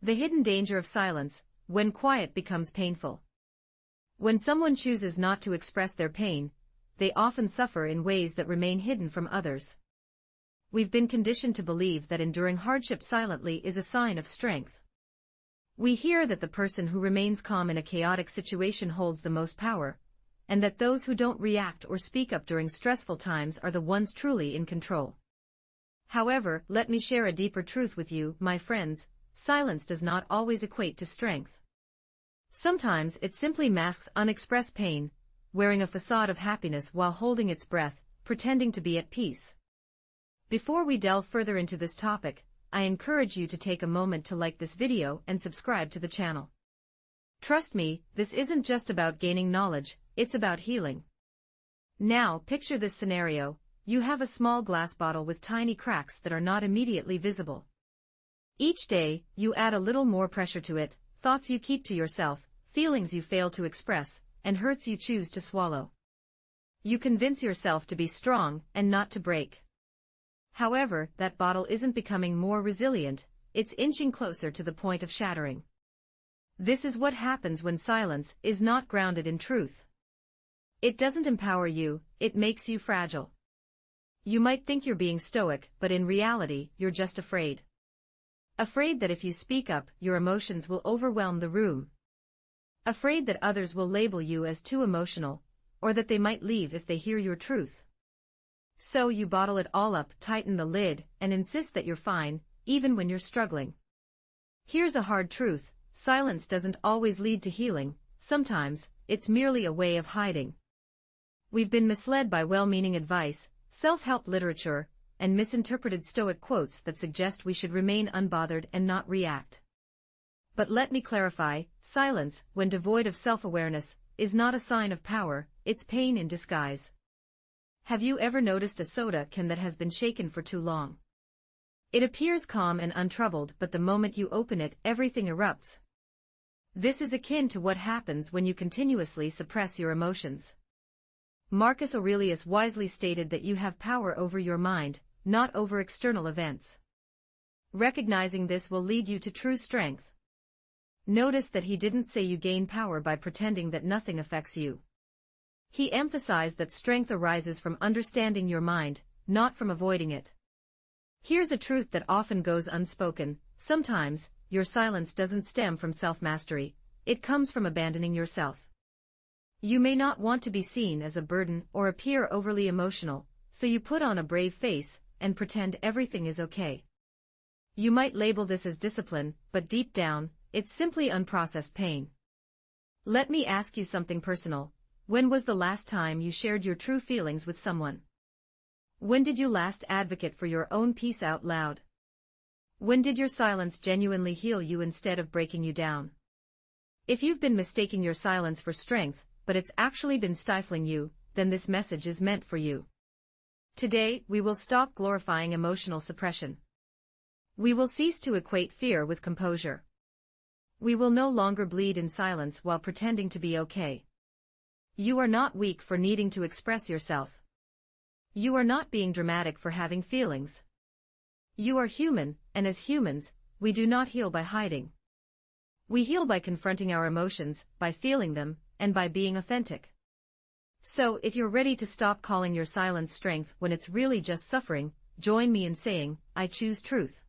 The hidden danger of silence, when quiet becomes painful. When someone chooses not to express their pain, they often suffer in ways that remain hidden from others. We've been conditioned to believe that enduring hardship silently is a sign of strength. We hear that the person who remains calm in a chaotic situation holds the most power, and that those who don't react or speak up during stressful times are the ones truly in control. However, let me share a deeper truth with you, my friends. Silence does not always equate to strength. Sometimes it simply masks unexpressed pain, wearing a facade of happiness while holding its breath, pretending to be at peace. Before we delve further into this topic, I encourage you to take a moment to like this video and subscribe to the channel. Trust me, this isn't just about gaining knowledge, it's about healing. Now, picture this scenario. You have a small glass bottle with tiny cracks that are not immediately visible. Each day, you add a little more pressure to it, thoughts you keep to yourself, feelings you fail to express, and hurts you choose to swallow. You convince yourself to be strong and not to break. However, that bottle isn't becoming more resilient, it's inching closer to the point of shattering. This is what happens when silence is not grounded in truth. It doesn't empower you, it makes you fragile. You might think you're being stoic, but in reality, you're just afraid. Afraid that if you speak up, your emotions will overwhelm the room. Afraid that others will label you as too emotional, or that they might leave if they hear your truth. So you bottle it all up, tighten the lid, and insist that you're fine, even when you're struggling. Here's a hard truth: silence doesn't always lead to healing, sometimes, it's merely a way of hiding. We've been misled by well-meaning advice, self-help literature, and misinterpreted Stoic quotes that suggest we should remain unbothered and not react. But let me clarify, silence, when devoid of self-awareness, is not a sign of power, it's pain in disguise. Have you ever noticed a soda can that has been shaken for too long? It appears calm and untroubled, but the moment you open it, everything erupts. This is akin to what happens when you continuously suppress your emotions. Marcus Aurelius wisely stated that you have power over your mind, not over external events. Recognizing this will lead you to true strength. Notice that he didn't say you gain power by pretending that nothing affects you. He emphasized that strength arises from understanding your mind, not from avoiding it. Here's a truth that often goes unspoken: sometimes, your silence doesn't stem from self-mastery, it comes from abandoning yourself. You may not want to be seen as a burden or appear overly emotional, so you put on a brave face and pretend everything is okay. You might label this as discipline, but deep down, it's simply unprocessed pain. Let me ask you something personal. When was the last time you shared your true feelings with someone? When did you last advocate for your own peace out loud? When did your silence genuinely heal you instead of breaking you down? If you've been mistaking your silence for strength, but it's actually been stifling you, then this message is meant for you. Today, we will stop glorifying emotional suppression. We will cease to equate fear with composure. We will no longer bleed in silence while pretending to be okay. You are not weak for needing to express yourself. You are not being dramatic for having feelings. You are human, and as humans, we do not heal by hiding. We heal by confronting our emotions, by feeling them, and by being authentic. So, if you're ready to stop calling your silence strength when it's really just suffering, join me in saying, I choose truth.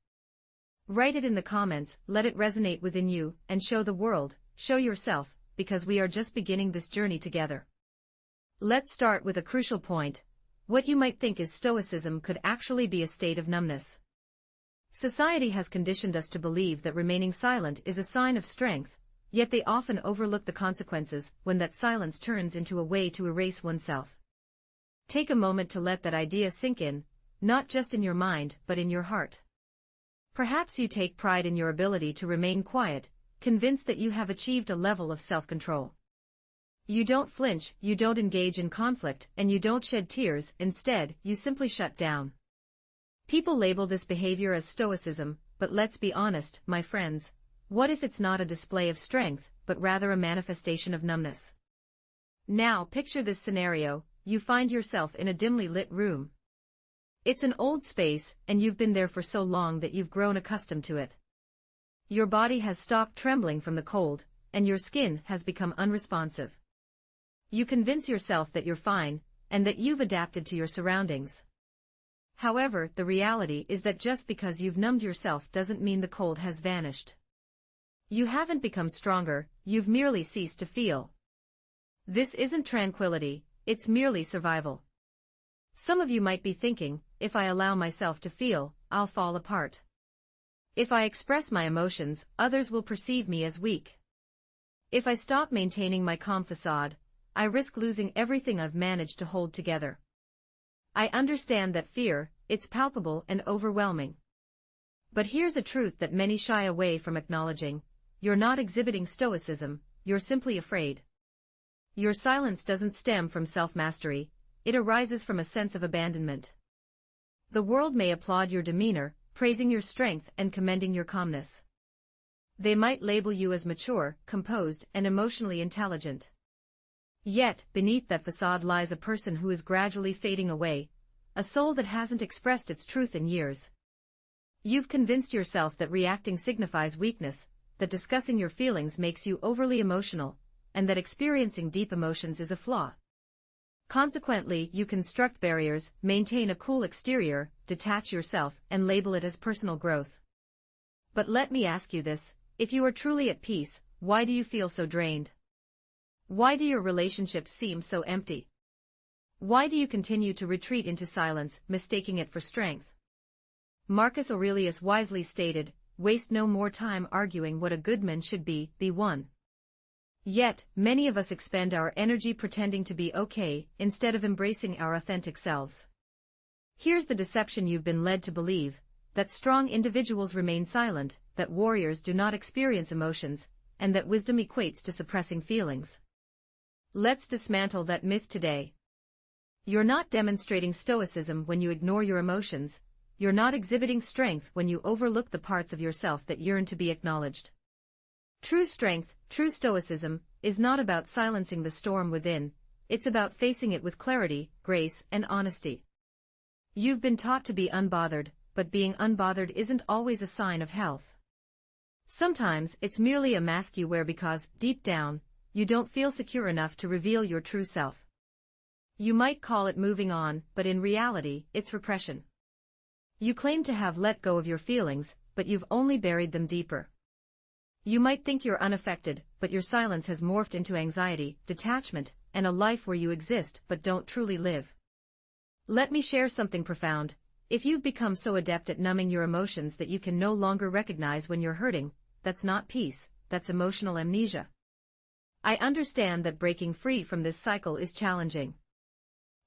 Write it in the comments, let it resonate within you, and show the world, show yourself, because we are just beginning this journey together. Let's start with a crucial point. What you might think is stoicism could actually be a state of numbness. Society has conditioned us to believe that remaining silent is a sign of strength, yet they often overlook the consequences when that silence turns into a way to erase oneself. Take a moment to let that idea sink in, not just in your mind but in your heart. Perhaps you take pride in your ability to remain quiet, convinced that you have achieved a level of self-control. You don't flinch, you don't engage in conflict, and you don't shed tears. Instead, you simply shut down. People label this behavior as stoicism, but let's be honest, my friends. What if it's not a display of strength, but rather a manifestation of numbness? Now picture this scenario: you find yourself in a dimly lit room. It's an old space, and you've been there for so long that you've grown accustomed to it. Your body has stopped trembling from the cold, and your skin has become unresponsive. You convince yourself that you're fine, and that you've adapted to your surroundings. However, the reality is that just because you've numbed yourself doesn't mean the cold has vanished. You haven't become stronger, you've merely ceased to feel. This isn't tranquility, it's merely survival. Some of you might be thinking, if I allow myself to feel, I'll fall apart. If I express my emotions, others will perceive me as weak. If I stop maintaining my calm facade, I risk losing everything I've managed to hold together. I understand that fear, it's palpable and overwhelming. But here's a truth that many shy away from acknowledging: you're not exhibiting stoicism, you're simply afraid. Your silence doesn't stem from self-mastery, it arises from a sense of abandonment. The world may applaud your demeanor, praising your strength and commending your calmness. They might label you as mature, composed, and emotionally intelligent. Yet, beneath that facade lies a person who is gradually fading away, a soul that hasn't expressed its truth in years. You've convinced yourself that reacting signifies weakness, that discussing your feelings makes you overly emotional, and that experiencing deep emotions is a flaw. Consequently, you construct barriers, maintain a cool exterior, detach yourself, and label it as personal growth. But let me ask you this: if you are truly at peace, why do you feel so drained? Why do your relationships seem so empty? Why do you continue to retreat into silence, mistaking it for strength? Marcus Aurelius wisely stated, "Waste no more time arguing what a good man should be one." Yet, many of us expend our energy pretending to be okay, instead of embracing our authentic selves. Here's the deception you've been led to believe: that strong individuals remain silent, that warriors do not experience emotions, and that wisdom equates to suppressing feelings. Let's dismantle that myth today. You're not demonstrating stoicism when you ignore your emotions, you're not exhibiting strength when you overlook the parts of yourself that yearn to be acknowledged. True strength, true stoicism, is not about silencing the storm within, it's about facing it with clarity, grace, and honesty. You've been taught to be unbothered, but being unbothered isn't always a sign of health. Sometimes it's merely a mask you wear because, deep down, you don't feel secure enough to reveal your true self. You might call it moving on, but in reality, it's repression. You claim to have let go of your feelings, but you've only buried them deeper. You might think you're unaffected, but your silence has morphed into anxiety, detachment, and a life where you exist but don't truly live. Let me share something profound. If you've become so adept at numbing your emotions that you can no longer recognize when you're hurting, that's not peace, that's emotional amnesia. I understand that breaking free from this cycle is challenging.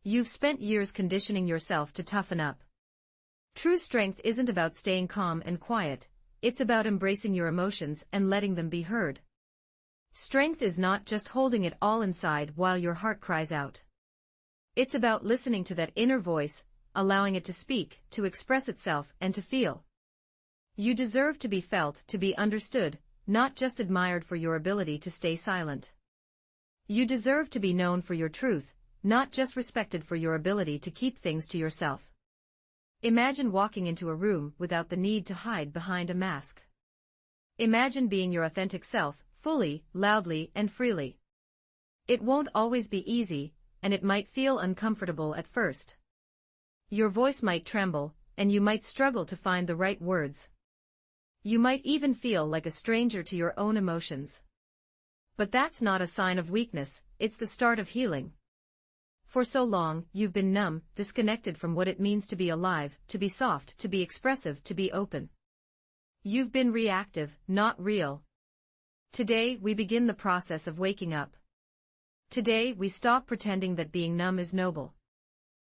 You've spent years conditioning yourself to toughen up. True strength isn't about staying calm and quiet, it's about embracing your emotions and letting them be heard. Strength is not just holding it all inside while your heart cries out. It's about listening to that inner voice, allowing it to speak, to express itself, and to feel. You deserve to be felt, to be understood, not just admired for your ability to stay silent. You deserve to be known for your truth, not just respected for your ability to keep things to yourself. Imagine walking into a room without the need to hide behind a mask. Imagine being your authentic self, fully, loudly, and freely. It won't always be easy, and it might feel uncomfortable at first. Your voice might tremble, and you might struggle to find the right words. You might even feel like a stranger to your own emotions. But that's not a sign of weakness, it's the start of healing. For so long, you've been numb, disconnected from what it means to be alive, to be soft, to be expressive, to be open. You've been reactive, not real. Today, we begin the process of waking up. Today, we stop pretending that being numb is noble.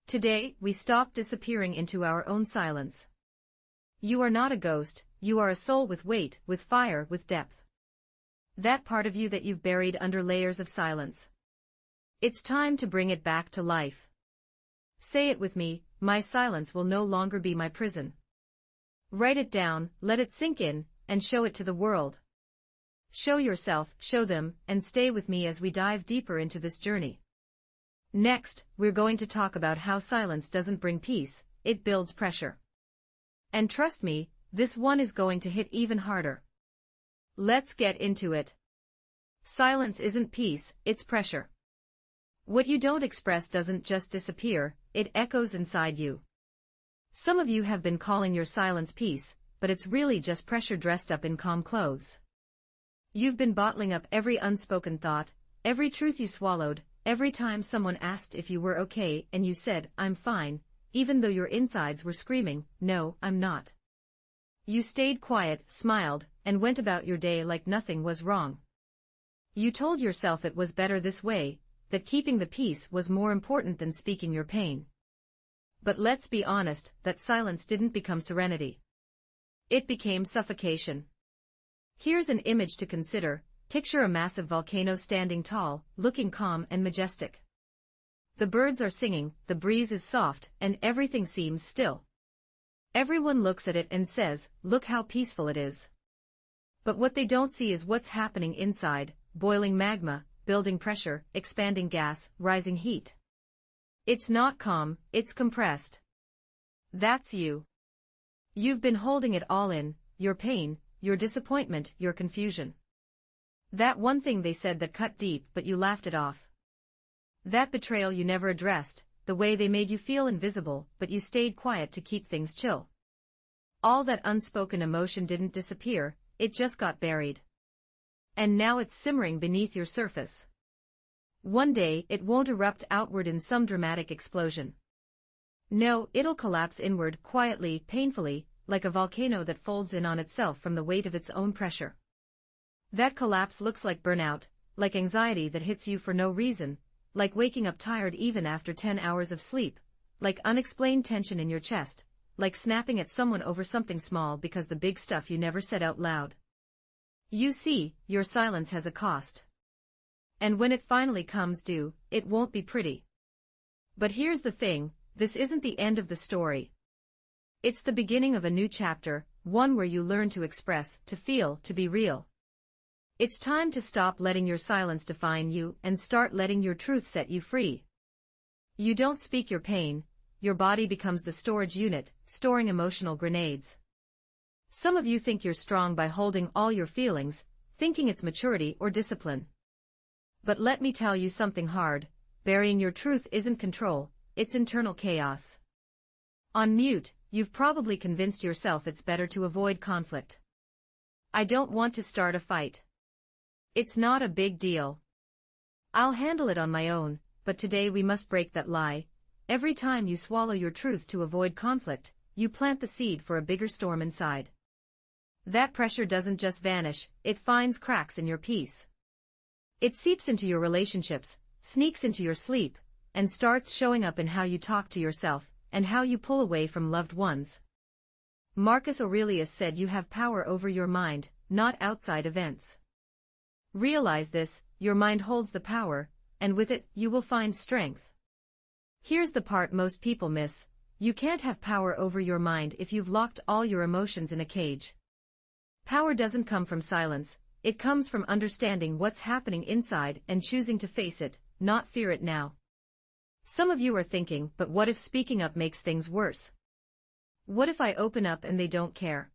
Today, we stop disappearing into our own silence. You are not a ghost, you are a soul with weight, with fire, with depth. That part of you that you've buried under layers of silence. It's time to bring it back to life. Say it with me: my silence will no longer be my prison. Write it down, let it sink in, and show it to the world. Show yourself, show them, and stay with me as we dive deeper into this journey. Next, we're going to talk about how silence doesn't bring peace, it builds pressure. And trust me, this one is going to hit even harder. Let's get into it. Silence isn't peace, it's pressure. What you don't express doesn't just disappear, it echoes inside you. Some of you have been calling your silence peace, but it's really just pressure dressed up in calm clothes. You've been bottling up every unspoken thought, every truth you swallowed, every time someone asked if you were okay and you said, "I'm fine," even though your insides were screaming, "No, I'm not." You stayed quiet, smiled, and went about your day like nothing was wrong. You told yourself it was better this way, that keeping the peace was more important than speaking your pain. But let's be honest, that silence didn't become serenity. It became suffocation. Here's an image to consider. Picture a massive volcano standing tall, looking calm and majestic. The birds are singing, the breeze is soft, and everything seems still. Everyone looks at it and says, "Look how peaceful it is." But what they don't see is what's happening inside: boiling magma, building pressure, expanding gas, rising heat. It's not calm, it's compressed. That's you. You've been holding it all in, your pain, your disappointment, your confusion. That one thing they said that cut deep but you laughed it off. That betrayal you never addressed, the way they made you feel invisible but you stayed quiet to keep things chill. All that unspoken emotion didn't disappear, it just got buried. And now it's simmering beneath your surface. One day it won't erupt outward in some dramatic explosion. No, it'll collapse inward, quietly, painfully, like a volcano that folds in on itself from the weight of its own pressure. That collapse looks like burnout, like anxiety that hits you for no reason, like waking up tired even after 10 hours of sleep, like unexplained tension in your chest, like snapping at someone over something small because the big stuff you never said out loud. You see, your silence has a cost. And when it finally comes due, it won't be pretty. But here's the thing, this isn't the end of the story. It's the beginning of a new chapter, one where you learn to express, to feel, to be real. It's time to stop letting your silence define you and start letting your truth set you free. You don't speak your pain, your body becomes the storage unit, storing emotional grenades. Some of you think you're strong by holding all your feelings, thinking it's maturity or discipline. But let me tell you something hard: burying your truth isn't control, it's internal chaos. On mute, you've probably convinced yourself it's better to avoid conflict. I don't want to start a fight. It's not a big deal. I'll handle it on my own, but today we must break that lie. Every time you swallow your truth to avoid conflict, you plant the seed for a bigger storm inside. That pressure doesn't just vanish, it finds cracks in your peace. It seeps into your relationships, sneaks into your sleep, and starts showing up in how you talk to yourself, and how you pull away from loved ones. Marcus Aurelius said you have power over your mind, not outside events. Realize this: your mind holds the power, and with it, you will find strength. Here's the part most people miss: you can't have power over your mind if you've locked all your emotions in a cage. Power doesn't come from silence, it comes from understanding what's happening inside and choosing to face it, not fear it now. Some of you are thinking, but what if speaking up makes things worse? What if I open up and they don't care?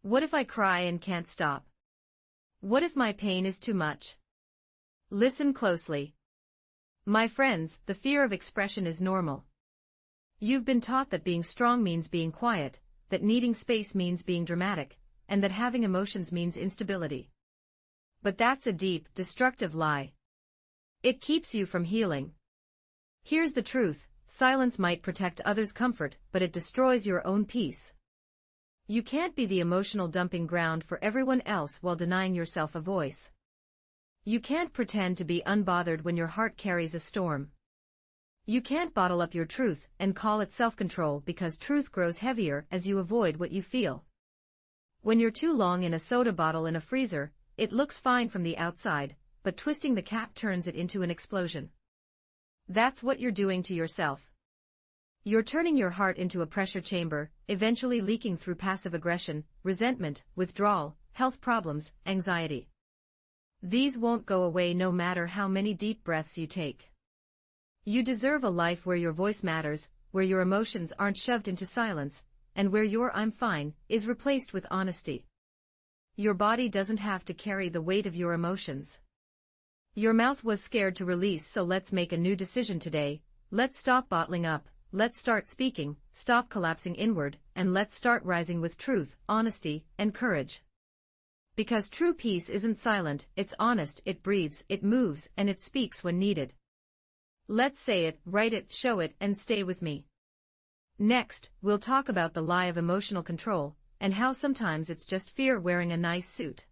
What if I cry and can't stop? What if my pain is too much? Listen closely. My friends, the fear of expression is normal. You've been taught that being strong means being quiet, that needing space means being dramatic, and that having emotions means instability. But that's a deep, destructive lie. It keeps you from healing. Here's the truth: silence might protect others' comfort, but it destroys your own peace. You can't be the emotional dumping ground for everyone else while denying yourself a voice. You can't pretend to be unbothered when your heart carries a storm. You can't bottle up your truth and call it self-control, because truth grows heavier as you avoid what you feel. When you're too long in a soda bottle in a freezer, it looks fine from the outside, but twisting the cap turns it into an explosion. That's what you're doing to yourself. You're turning your heart into a pressure chamber, eventually leaking through passive aggression, resentment, withdrawal, health problems, anxiety. These won't go away no matter how many deep breaths you take. You deserve a life where your voice matters, where your emotions aren't shoved into silence, and where your "I'm fine" is replaced with honesty. Your body doesn't have to carry the weight of your emotions. Your mouth was scared to release, so let's make a new decision today. Let's stop bottling up, let's start speaking, stop collapsing inward, and let's start rising with truth, honesty, and courage. Because true peace isn't silent, it's honest, it breathes, it moves, and it speaks when needed. Let's say it, write it, show it, and stay with me. Next, we'll talk about the lie of emotional control, and how sometimes it's just fear wearing a nice suit.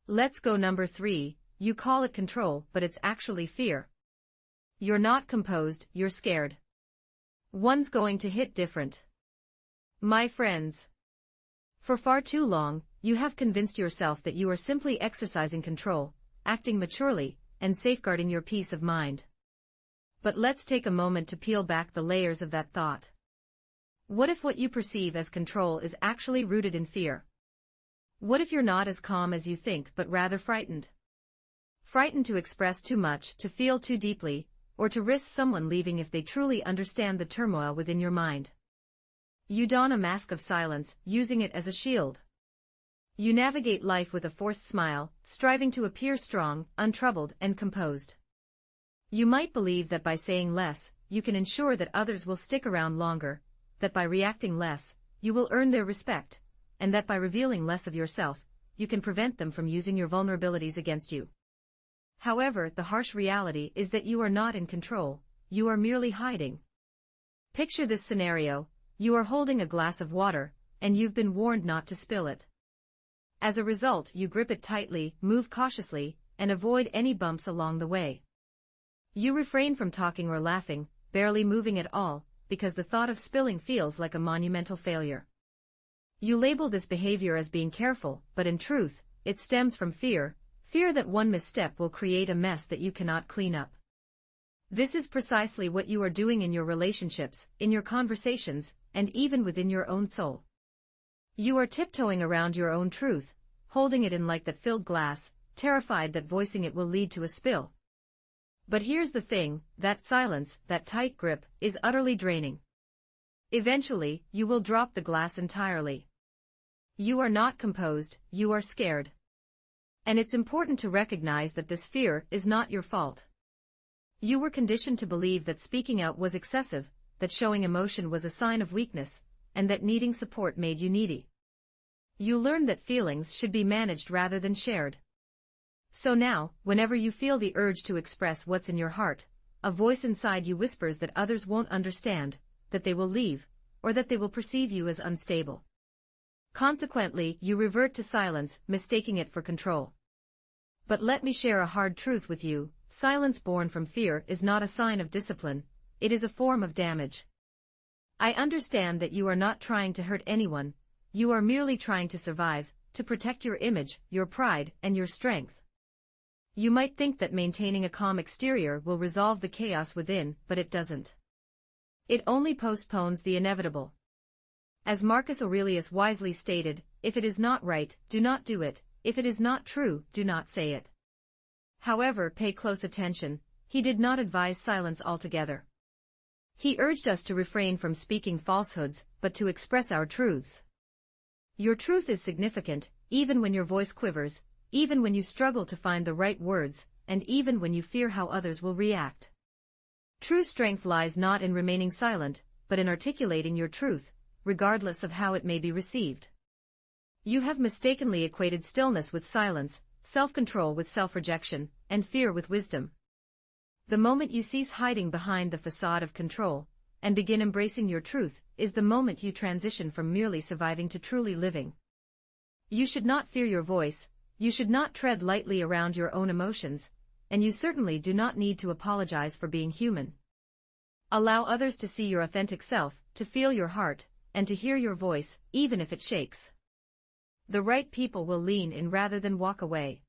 Let's go. Number 3, you call it control, but it's actually fear. You're not composed, you're scared. One's going to hit different. My friends, for far too long, you have convinced yourself that you are simply exercising control, acting maturely, and safeguarding your peace of mind. But let's take a moment to peel back the layers of that thought. What if what you perceive as control is actually rooted in fear? What if you're not as calm as you think but rather frightened? Frightened to express too much, to feel too deeply, or to risk someone leaving if they truly understand the turmoil within your mind. You don a mask of silence, using it as a shield. You navigate life with a forced smile, striving to appear strong, untroubled, and composed. You might believe that by saying less, you can ensure that others will stick around longer, that by reacting less, you will earn their respect, and that by revealing less of yourself, you can prevent them from using your vulnerabilities against you. However, the harsh reality is that you are not in control, you are merely hiding. Picture this scenario: you are holding a glass of water, and you've been warned not to spill it. As a result, you grip it tightly, move cautiously, and avoid any bumps along the way. You refrain from talking or laughing, barely moving at all, because the thought of spilling feels like a monumental failure. You label this behavior as being careful, but in truth, it stems from fear that one misstep will create a mess that you cannot clean up. This is precisely what you are doing in your relationships, in your conversations, and even within your own soul. You are tiptoeing around your own truth, holding it in like that filled glass, terrified that voicing it will lead to a spill. But here's the thing: that silence, that tight grip, is utterly draining. Eventually, you will drop the glass entirely. You are not composed, you are scared. And it's important to recognize that this fear is not your fault. You were conditioned to believe that speaking out was excessive, that showing emotion was a sign of weakness, and that needing support made you needy. You learned that feelings should be managed rather than shared. So now, whenever you feel the urge to express what's in your heart, a voice inside you whispers that others won't understand, that they will leave, or that they will perceive you as unstable. Consequently, you revert to silence, mistaking it for control. But let me share a hard truth with you: silence born from fear is not a sign of discipline, it is a form of damage. I understand that you are not trying to hurt anyone, you are merely trying to survive, to protect your image, your pride, and your strength. You might think that maintaining a calm exterior will resolve the chaos within, but it doesn't. It only postpones the inevitable. As Marcus Aurelius wisely stated, if it is not right, do not do it; if it is not true, do not say it. However, pay close attention, he did not advise silence altogether. He urged us to refrain from speaking falsehoods, but to express our truths. Your truth is significant, even when your voice quivers, even when you struggle to find the right words, and even when you fear how others will react. True strength lies not in remaining silent, but in articulating your truth, regardless of how it may be received. You have mistakenly equated stillness with silence, self-control with self-rejection, and fear with wisdom. The moment you cease hiding behind the facade of control, and begin embracing your truth, is the moment you transition from merely surviving to truly living. You should not fear your voice, you should not tread lightly around your own emotions, and you certainly do not need to apologize for being human. Allow others to see your authentic self, to feel your heart, and to hear your voice, even if it shakes. The right people will lean in rather than walk away.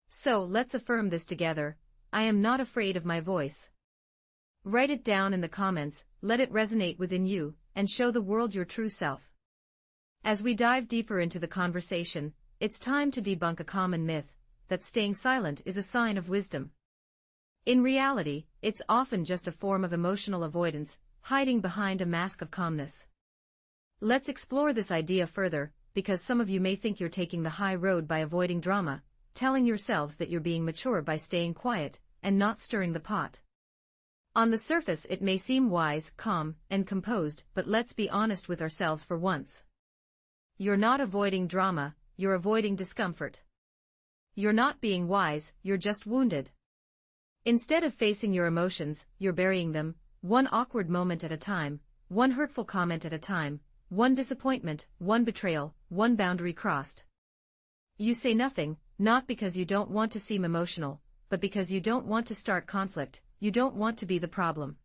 So let's affirm this together: I am not afraid of my voice. Write it down in the comments, let it resonate within you, and show the world your true self. As we dive deeper into the conversation, it's time to debunk a common myth, that staying silent is a sign of wisdom. In reality, it's often just a form of emotional avoidance, hiding behind a mask of calmness. Let's explore this idea further, because some of you may think you're taking the high road by avoiding drama, telling yourselves that you're being mature by staying quiet and not stirring the pot. On the surface it may seem wise, calm, and composed, but let's be honest with ourselves for once. You're not avoiding drama, you're avoiding discomfort. You're not being wise, you're just wounded. Instead of facing your emotions, you're burying them, one awkward moment at a time, one hurtful comment at a time, one disappointment, one betrayal, one boundary crossed. You say nothing, not because you don't want to seem emotional, but because you don't want to start conflict, you don't want to be the problem.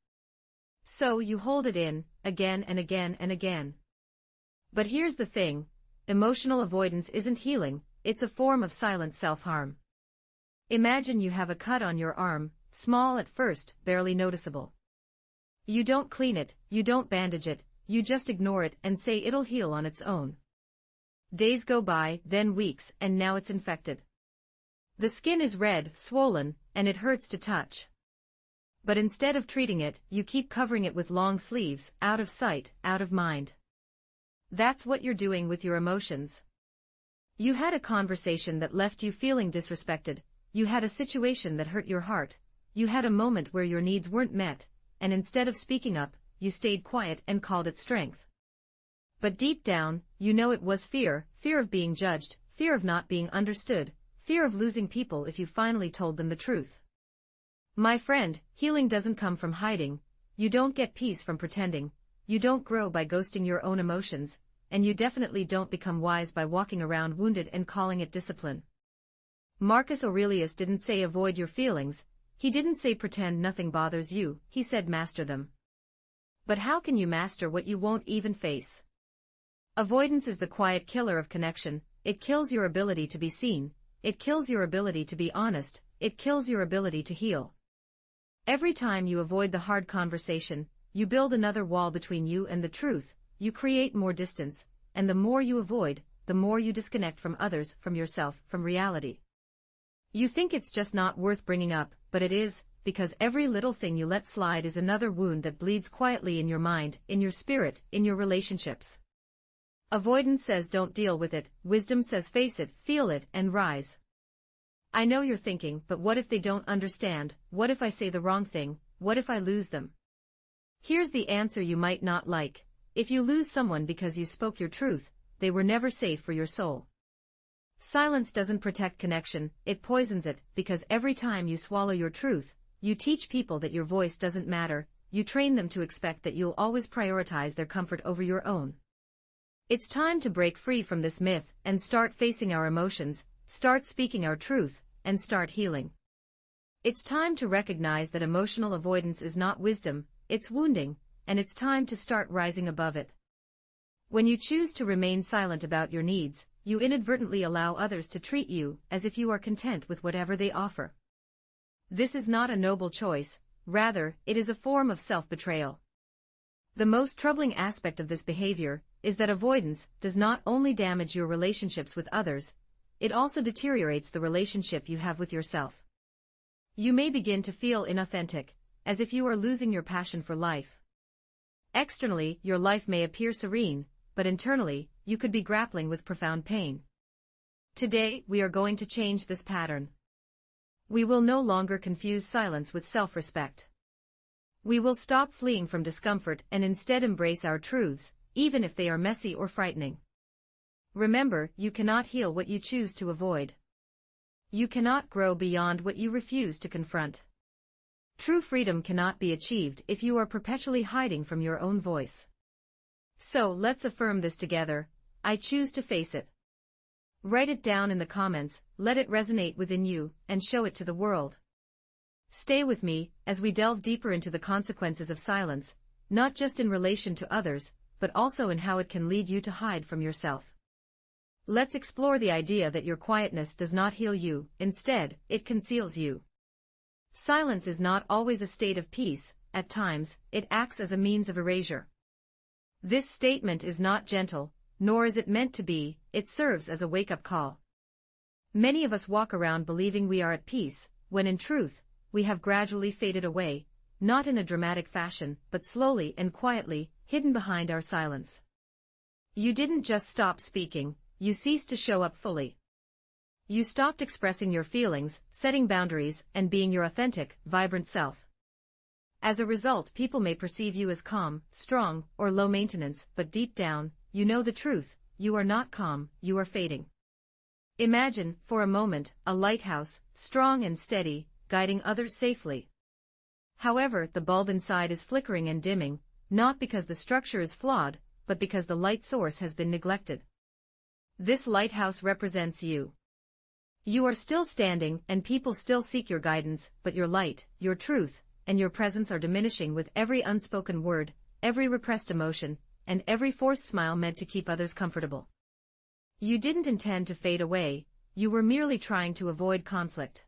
So you hold it in, again and again and again. But here's the thing, emotional avoidance isn't healing, it's a form of silent self-harm. Imagine you have a cut on your arm, small at first, barely noticeable. You don't clean it, you don't bandage it, you just ignore it and say it'll heal on its own. Days go by, then weeks, and now it's infected. The skin is red, swollen, and it hurts to touch. But instead of treating it, you keep covering it with long sleeves, out of sight, out of mind. That's what you're doing with your emotions. You had a conversation that left you feeling disrespected, you had a situation that hurt your heart, you had a moment where your needs weren't met, and instead of speaking up, you stayed quiet and called it strength. But deep down, you know it was fear, fear of being judged, fear of not being understood, fear of losing people if you finally told them the truth. My friend, healing doesn't come from hiding, you don't get peace from pretending, you don't grow by ghosting your own emotions, and you definitely don't become wise by walking around wounded and calling it discipline. Marcus Aurelius didn't say avoid your feelings, he didn't say pretend nothing bothers you, he said master them. But how can you master what you won't even face? Avoidance is the quiet killer of connection, it kills your ability to be seen, it kills your ability to be honest, it kills your ability to heal. Every time you avoid the hard conversation, you build another wall between you and the truth, you create more distance, and the more you avoid, the more you disconnect from others, from yourself, from reality. You think it's just not worth bringing up, but it is, because every little thing you let slide is another wound that bleeds quietly in your mind, in your spirit, in your relationships. Avoidance says don't deal with it, wisdom says face it, feel it, and rise. I know you're thinking, but what if they don't understand, what if I say the wrong thing, what if I lose them? Here's the answer you might not like. If you lose someone because you spoke your truth, they were never safe for your soul. Silence doesn't protect connection, it poisons it, because every time you swallow your truth, you teach people that your voice doesn't matter, you train them to expect that you'll always prioritize their comfort over your own. It's time to break free from this myth and start facing our emotions, start speaking our truth, and start healing. It's time to recognize that emotional avoidance is not wisdom, it's wounding, and it's time to start rising above it. When you choose to remain silent about your needs, you inadvertently allow others to treat you as if you are content with whatever they offer. This is not a noble choice, rather, it is a form of self-betrayal. The most troubling aspect of this behavior is that avoidance does not only damage your relationships with others, it also deteriorates the relationship you have with yourself. You may begin to feel inauthentic, as if you are losing your passion for life. Externally, your life may appear serene, but internally, you could be grappling with profound pain. Today, we are going to change this pattern. We will no longer confuse silence with self-respect. We will stop fleeing from discomfort and instead embrace our truths, even if they are messy or frightening. Remember, you cannot heal what you choose to avoid. You cannot grow beyond what you refuse to confront. True freedom cannot be achieved if you are perpetually hiding from your own voice. So let's affirm this together, I choose to face it. Write it down in the comments, let it resonate within you, and show it to the world. Stay with me as we delve deeper into the consequences of silence, not just in relation to others, but also in how it can lead you to hide from yourself. Let's explore the idea that your quietness does not heal you, instead, it conceals you. Silence is not always a state of peace, at times, it acts as a means of erasure. This statement is not gentle, nor is it meant to be, it serves as a wake-up call. Many of us walk around believing we are at peace, when in truth, we have gradually faded away, not in a dramatic fashion, but slowly and quietly, hidden behind our silence. You didn't just stop speaking, you ceased to show up fully. You stopped expressing your feelings, setting boundaries, and being your authentic, vibrant self. As a result, people may perceive you as calm, strong, or low maintenance, but deep down, you know the truth: you are not calm, you are fading. Imagine, for a moment, a lighthouse, strong and steady, guiding others safely. However, the bulb inside is flickering and dimming, not because the structure is flawed, but because the light source has been neglected. This lighthouse represents you. You are still standing, and people still seek your guidance, but your light, your truth, and your presence are diminishing with every unspoken word, every repressed emotion, and every forced smile meant to keep others comfortable. You didn't intend to fade away, you were merely trying to avoid conflict.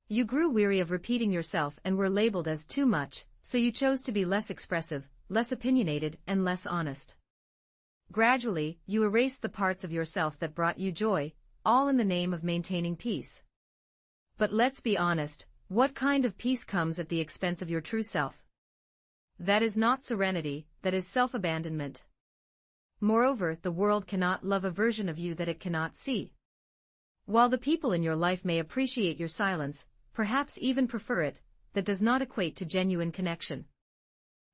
You grew weary of repeating yourself and were labeled as too much, so you chose to be less expressive, less opinionated, and less honest. Gradually, you erased the parts of yourself that brought you joy, all in the name of maintaining peace. But let's be honest, what kind of peace comes at the expense of your true self? That is not serenity, that is self-abandonment. Moreover, the world cannot love a version of you that it cannot see. While the people in your life may appreciate your silence, perhaps even prefer it, that does not equate to genuine connection.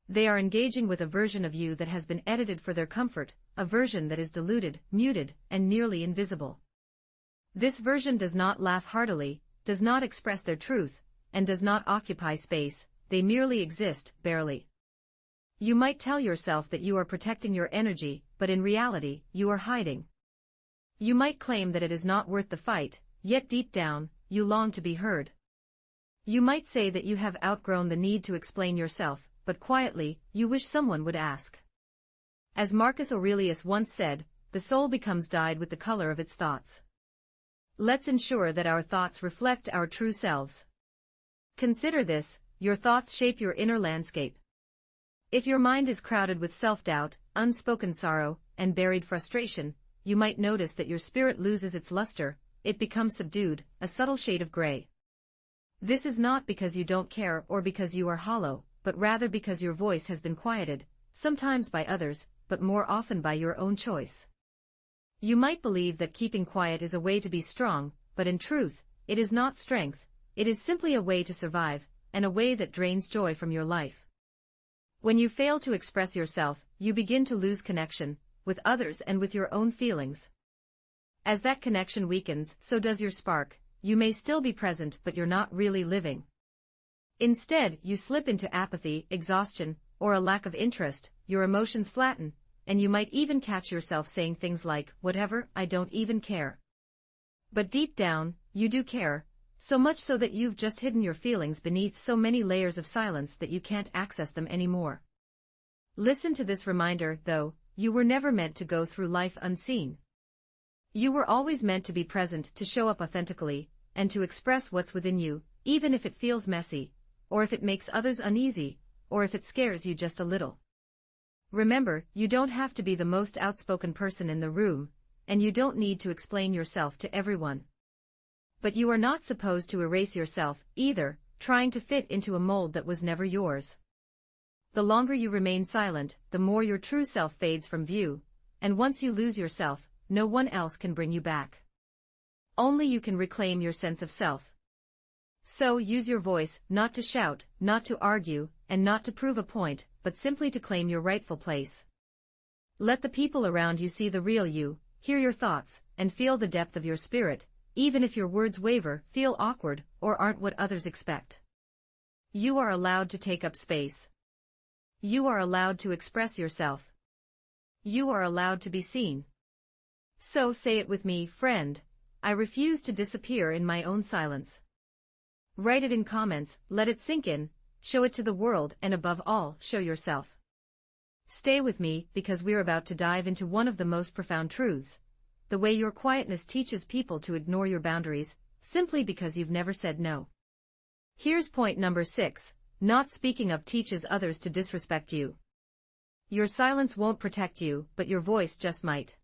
They are engaging with a version of you that has been edited for their comfort, a version that is diluted, muted, and nearly invisible. This version does not laugh heartily, does not express their truth, and does not occupy space, they merely exist, barely. You might tell yourself that you are protecting your energy, but in reality, you are hiding. You might claim that it is not worth the fight, yet deep down, you long to be heard. You might say that you have outgrown the need to explain yourself, but quietly, you wish someone would ask. As Marcus Aurelius once said, the soul becomes dyed with the color of its thoughts. Let's ensure that our thoughts reflect our true selves. Consider this: your thoughts shape your inner landscape. If your mind is crowded with self-doubt, unspoken sorrow, and buried frustration, you might notice that your spirit loses its luster, it becomes subdued, a subtle shade of gray. This is not because you don't care or because you are hollow, but rather because your voice has been quieted, sometimes by others, but more often by your own choice. You might believe that keeping quiet is a way to be strong, but in truth, it is not strength, it is simply a way to survive, and a way that drains joy from your life. When you fail to express yourself, you begin to lose connection with others and with your own feelings. As that connection weakens, so does your spark. You may still be present, but you're not really living. Instead, you slip into apathy, exhaustion, or a lack of interest, your emotions flatten, and you might even catch yourself saying things like, "Whatever, I don't even care." But deep down, you do care, so much so that you've just hidden your feelings beneath so many layers of silence that you can't access them anymore. Listen to this reminder, though: you were never meant to go through life unseen. You were always meant to be present, to show up authentically, and to express what's within you, even if it feels messy, or if it makes others uneasy, or if it scares you just a little. Remember, you don't have to be the most outspoken person in the room, and you don't need to explain yourself to everyone. But you are not supposed to erase yourself, either, trying to fit into a mold that was never yours. The longer you remain silent, the more your true self fades from view, and once you lose yourself, no one else can bring you back. Only you can reclaim your sense of self. So use your voice, not to shout, not to argue, and not to prove a point, but simply to claim your rightful place. Let the people around you see the real you, hear your thoughts, and feel the depth of your spirit, even if your words waver, feel awkward, or aren't what others expect. You are allowed to take up space. You are allowed to express yourself. You are allowed to be seen. So say it with me, friend: I refuse to disappear in my own silence. Write it in comments, let it sink in, show it to the world, and above all, show yourself. Stay with me, because we're about to dive into one of the most profound truths: the way your quietness teaches people to ignore your boundaries, simply because you've never said no. Here's point number 6, not speaking up teaches others to disrespect you. Your silence won't protect you, but your voice just might.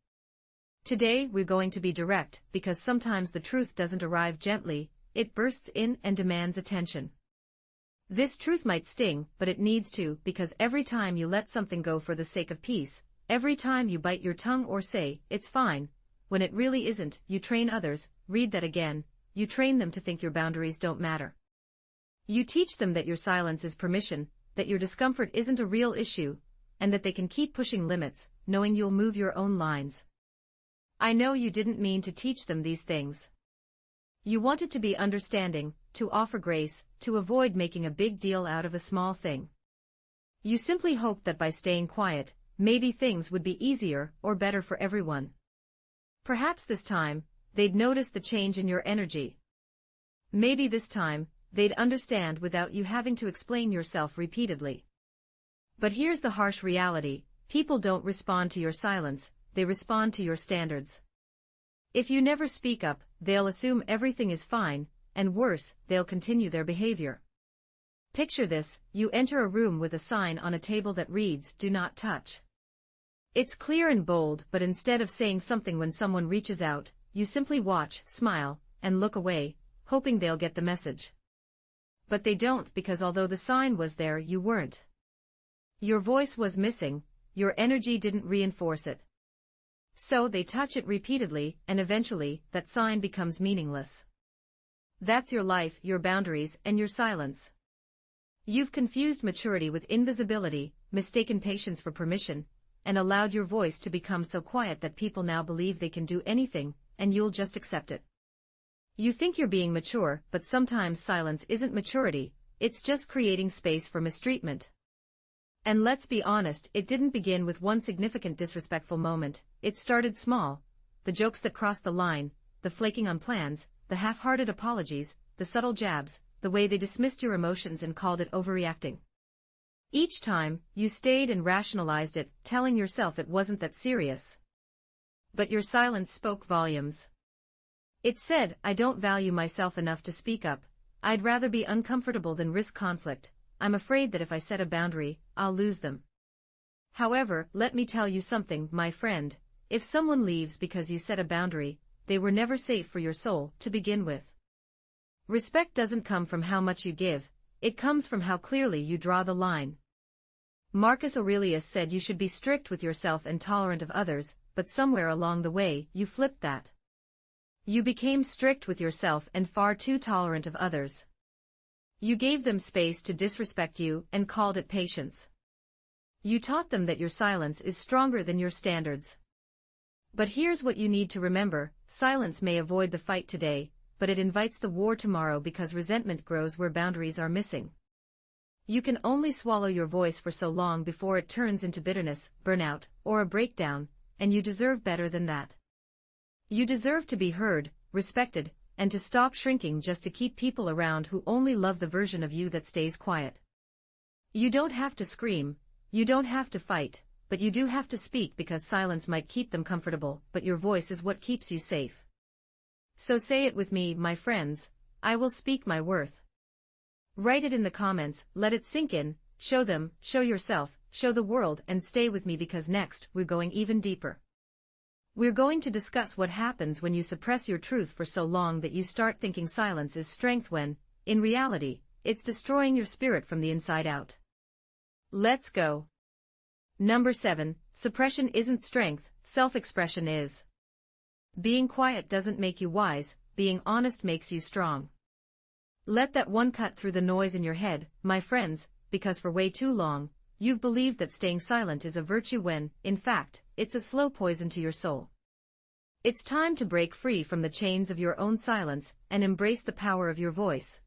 Today we're going to be direct, because sometimes the truth doesn't arrive gently, it bursts in and demands attention. This truth might sting, but it needs to, because every time you let something go for the sake of peace, Every time you bite your tongue or say, "It's fine," when it really isn't, you train others. Read that again. You train them to think your boundaries don't matter. You teach them that your silence is permission, that your discomfort isn't a real issue, and that they can keep pushing limits, knowing you'll move your own lines. I know you didn't mean to teach them these things. You wanted to be understanding, to offer grace, to avoid making a big deal out of a small thing. You simply hoped that by staying quiet, maybe things would be easier or better for everyone. Perhaps this time, they'd notice the change in your energy. Maybe this time, they'd understand without you having to explain yourself repeatedly. But here's the harsh reality: people don't respond to your silence, they respond to your standards. If you never speak up, they'll assume everything is fine, and worse, they'll continue their behavior. Picture this: you enter a room with a sign on a table that reads, "Do not touch." It's clear and bold, but instead of saying something when someone reaches out, you simply watch, smile, and look away, hoping they'll get the message. But they don't, because although the sign was there, you weren't. Your voice was missing, your energy didn't reinforce it. So they touch it repeatedly, and eventually, that sign becomes meaningless. That's your life, your boundaries, and your silence. You've confused maturity with invisibility, mistaken patience for permission, and allowed your voice to become so quiet that people now believe they can do anything, and you'll just accept it. You think you're being mature, but sometimes silence isn't maturity, it's just creating space for mistreatment. And let's be honest, it didn't begin with one significant disrespectful moment. It started small: the jokes that crossed the line, the flaking on plans, the half-hearted apologies, the subtle jabs, the way they dismissed your emotions and called it overreacting. Each time, you stayed and rationalized it, telling yourself it wasn't that serious. But your silence spoke volumes. It said, "I don't value myself enough to speak up. I'd rather be uncomfortable than risk conflict. I'm afraid that if I set a boundary, I'll lose them." However, let me tell you something, my friend: if someone leaves because you set a boundary, they were never safe for your soul to begin with. Respect doesn't come from how much you give, it comes from how clearly you draw the line. Marcus Aurelius said you should be strict with yourself and tolerant of others, but somewhere along the way, you flipped that. You became strict with yourself and far too tolerant of others. You gave them space to disrespect you and called it patience. You taught them that your silence is stronger than your standards. But here's what you need to remember: silence may avoid the fight today, but it invites the war tomorrow, because resentment grows where boundaries are missing. You can only swallow your voice for so long before it turns into bitterness, burnout, or a breakdown, and you deserve better than that. You deserve to be heard, respected, and to stop shrinking just to keep people around who only love the version of you that stays quiet. You don't have to scream, you don't have to fight, but you do have to speak, because silence might keep them comfortable, but your voice is what keeps you safe. So say it with me, my friends: I will speak my worth. Write it in the comments, let it sink in, show them, show yourself, show the world, and stay with me, because next, we're going even deeper. We're going to discuss what happens when you suppress your truth for so long that you start thinking silence is strength when, in reality, it's destroying your spirit from the inside out. Let's go. Number 7, suppression isn't strength, self-expression is. Being quiet doesn't make you wise, being honest makes you strong. Let that one cut through the noise in your head, my friends, because for way too long, you've believed that staying silent is a virtue when, in fact, it's a slow poison to your soul. It's time to break free from the chains of your own silence and embrace the power of your voice.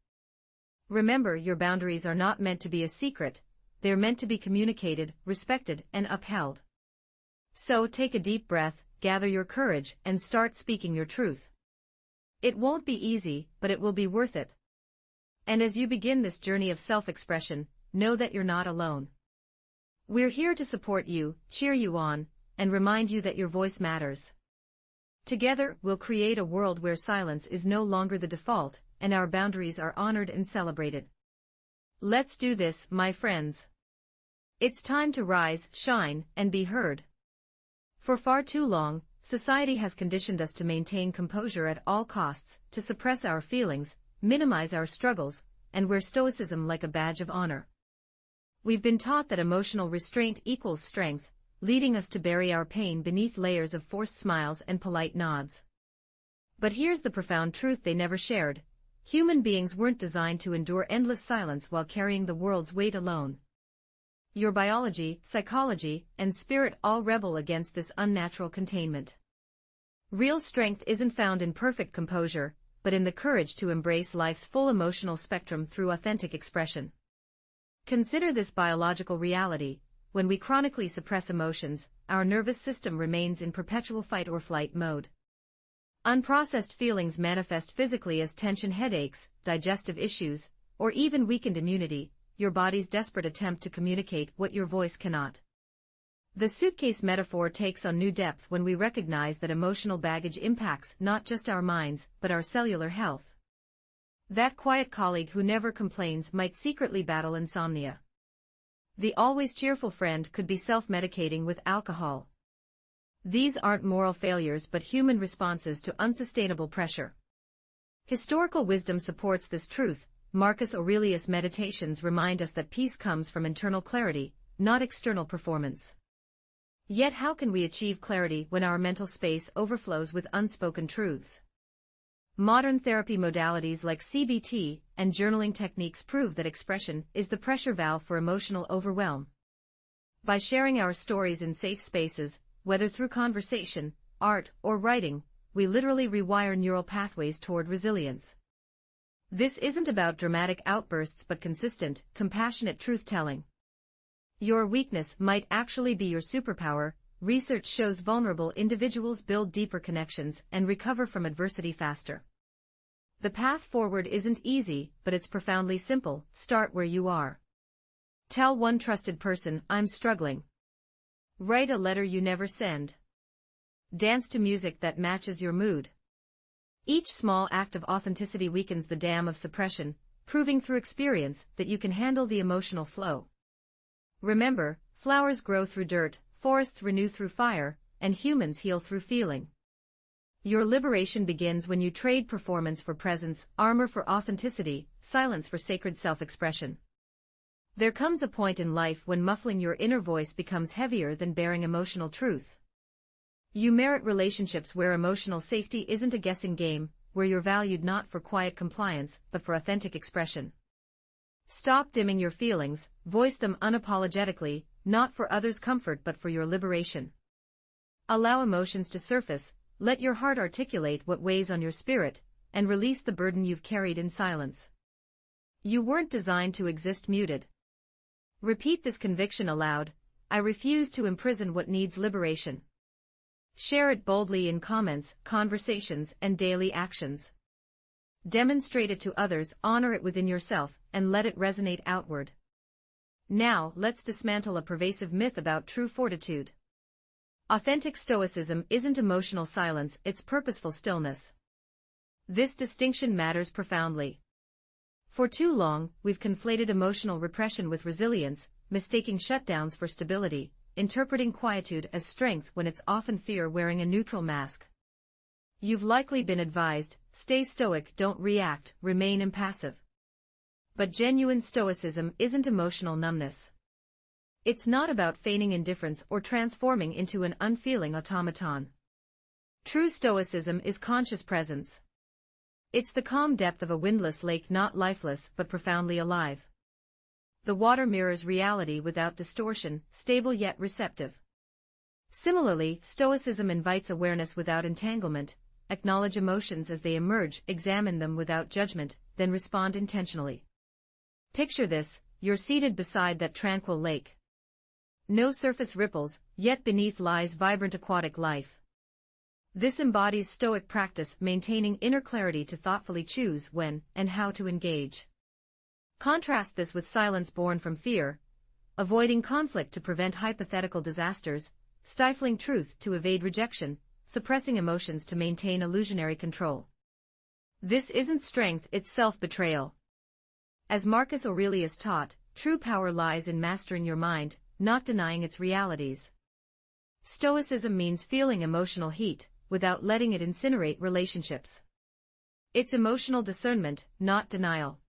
Remember, your boundaries are not meant to be a secret, they're meant to be communicated, respected, and upheld. So take a deep breath, gather your courage, and start speaking your truth. It won't be easy, but it will be worth it. And as you begin this journey of self-expression, know that you're not alone. We're here to support you, cheer you on, and remind you that your voice matters. Together, we'll create a world where silence is no longer the default, and our boundaries are honored and celebrated. Let's do this, my friends. It's time to rise, shine, and be heard. For far too long, society has conditioned us to maintain composure at all costs, to suppress our feelings, minimize our struggles, and wear stoicism like a badge of honor. We've been taught that emotional restraint equals strength, leading us to bury our pain beneath layers of forced smiles and polite nods. But here's the profound truth they never shared: human beings weren't designed to endure endless silence while carrying the world's weight alone. Your biology, psychology, and spirit all rebel against this unnatural containment. Real strength isn't found in perfect composure, but in the courage to embrace life's full emotional spectrum through authentic expression. Consider this biological reality: when we chronically suppress emotions, our nervous system remains in perpetual fight or flight mode. Unprocessed feelings manifest physically as tension, headaches, digestive issues, or even weakened immunity, your body's desperate attempt to communicate what your voice cannot. The suitcase metaphor takes on new depth when we recognize that emotional baggage impacts not just our minds, but our cellular health. That quiet colleague who never complains might secretly battle insomnia. The always cheerful friend could be self-medicating with alcohol. These aren't moral failures but human responses to unsustainable pressure. Historical wisdom supports this truth. Marcus Aurelius' meditations remind us that peace comes from internal clarity, not external performance. Yet how can we achieve clarity when our mental space overflows with unspoken truths? Modern therapy modalities like CBT and journaling techniques prove that expression is the pressure valve for emotional overwhelm. By sharing our stories in safe spaces, whether through conversation, art, or writing, we literally rewire neural pathways toward resilience. This isn't about dramatic outbursts but consistent, compassionate truth-telling. Your weakness might actually be your superpower. Research shows vulnerable individuals build deeper connections and recover from adversity faster. The path forward isn't easy, but it's profoundly simple. Start where you are. Tell one trusted person, "I'm struggling." Write a letter you never send. Dance to music that matches your mood. Each small act of authenticity weakens the dam of suppression, proving through experience that you can handle the emotional flow. Remember, flowers grow through dirt, forests renew through fire, and humans heal through feeling. Your liberation begins when you trade performance for presence, armor for authenticity, silence for sacred self-expression. There comes a point in life when muffling your inner voice becomes heavier than bearing emotional truth. You merit relationships where emotional safety isn't a guessing game, where you're valued not for quiet compliance, but for authentic expression. Stop dimming your feelings, voice them unapologetically, not for others' comfort but for your liberation. Allow emotions to surface, let your heart articulate what weighs on your spirit, and release the burden you've carried in silence. You weren't designed to exist muted. Repeat this conviction aloud: I refuse to imprison what needs liberation. Share it boldly in comments, conversations, and daily actions. Demonstrate it to others, honor it within yourself, and let it resonate outward. Now, let's dismantle a pervasive myth about true fortitude. Authentic stoicism isn't emotional silence, it's purposeful stillness. This distinction matters profoundly. For too long, we've conflated emotional repression with resilience, mistaking shutdowns for stability, interpreting quietude as strength when it's often fear wearing a neutral mask. You've likely been advised, stay stoic, don't react, remain impassive. But genuine stoicism isn't emotional numbness. It's not about feigning indifference or transforming into an unfeeling automaton. True stoicism is conscious presence. It's the calm depth of a windless lake, not lifeless but profoundly alive. The water mirrors reality without distortion, stable yet receptive. Similarly, stoicism invites awareness without entanglement. Acknowledge emotions as they emerge, examine them without judgment, then respond intentionally. Picture this: you're seated beside that tranquil lake. No surface ripples, yet beneath lies vibrant aquatic life. This embodies stoic practice, maintaining inner clarity to thoughtfully choose when and how to engage. Contrast this with silence born from fear, avoiding conflict to prevent hypothetical disasters, stifling truth to evade rejection, suppressing emotions to maintain illusionary control. This isn't strength, it's self-betrayal. As Marcus Aurelius taught, true power lies in mastering your mind, not denying its realities. Stoicism means feeling emotional heat, without letting it incinerate relationships. It's emotional discernment, not denial.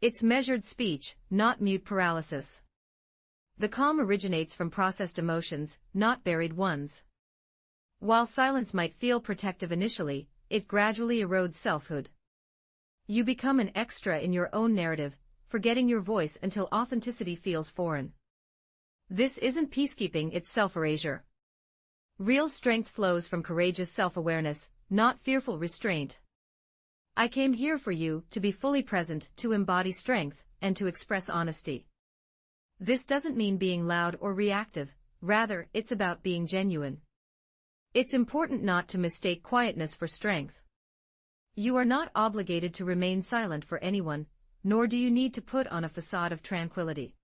It's measured speech, not mute paralysis. The calm originates from processed emotions, not buried ones. While silence might feel protective initially, it gradually erodes selfhood. You become an extra in your own narrative, forgetting your voice until authenticity feels foreign. This isn't peacekeeping, it's self-erasure. Real strength flows from courageous self-awareness, not fearful restraint. I came here for you to be fully present, to embody strength, and to express honesty. This doesn't mean being loud or reactive, rather, it's about being genuine. It's important not to mistake quietness for strength. You are not obligated to remain silent for anyone, nor do you need to put on a facade of tranquility.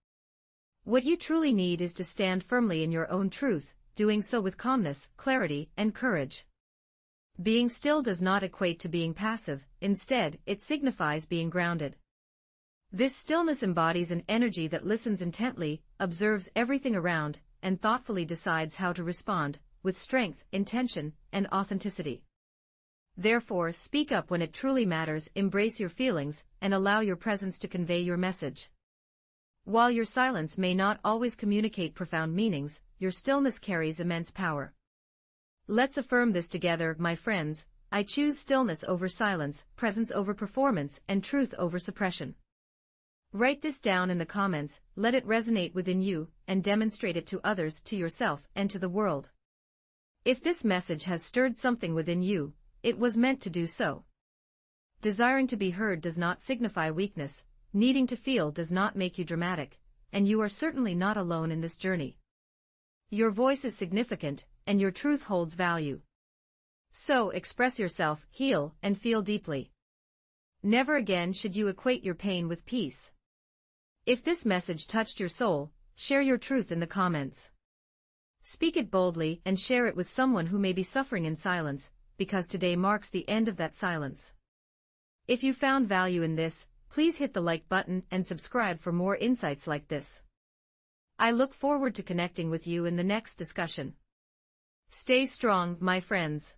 What you truly need is to stand firmly in your own truth, doing so with calmness, clarity, and courage. Being still does not equate to being passive, instead, it signifies being grounded. This stillness embodies an energy that listens intently, observes everything around, and thoughtfully decides how to respond, with strength, intention, and authenticity. Therefore, speak up when it truly matters, embrace your feelings, and allow your presence to convey your message. While your silence may not always communicate profound meanings, your stillness carries immense power. Let's affirm this together, my friends. I choose stillness over silence, presence over performance, and truth over suppression. Write this down in the comments, let it resonate within you, and demonstrate it to others, to yourself, and to the world. If this message has stirred something within you, it was meant to do so. Desiring to be heard does not signify weakness, needing to feel does not make you dramatic, and you are certainly not alone in this journey. Your voice is significant, and your truth holds value. So express yourself, heal, and feel deeply. Never again should you equate your pain with peace. If this message touched your soul, share your truth in the comments. Speak it boldly and share it with someone who may be suffering in silence, because today marks the end of that silence. If you found value in this, please hit the like button and subscribe for more insights like this. I look forward to connecting with you in the next discussion. Stay strong, my friends.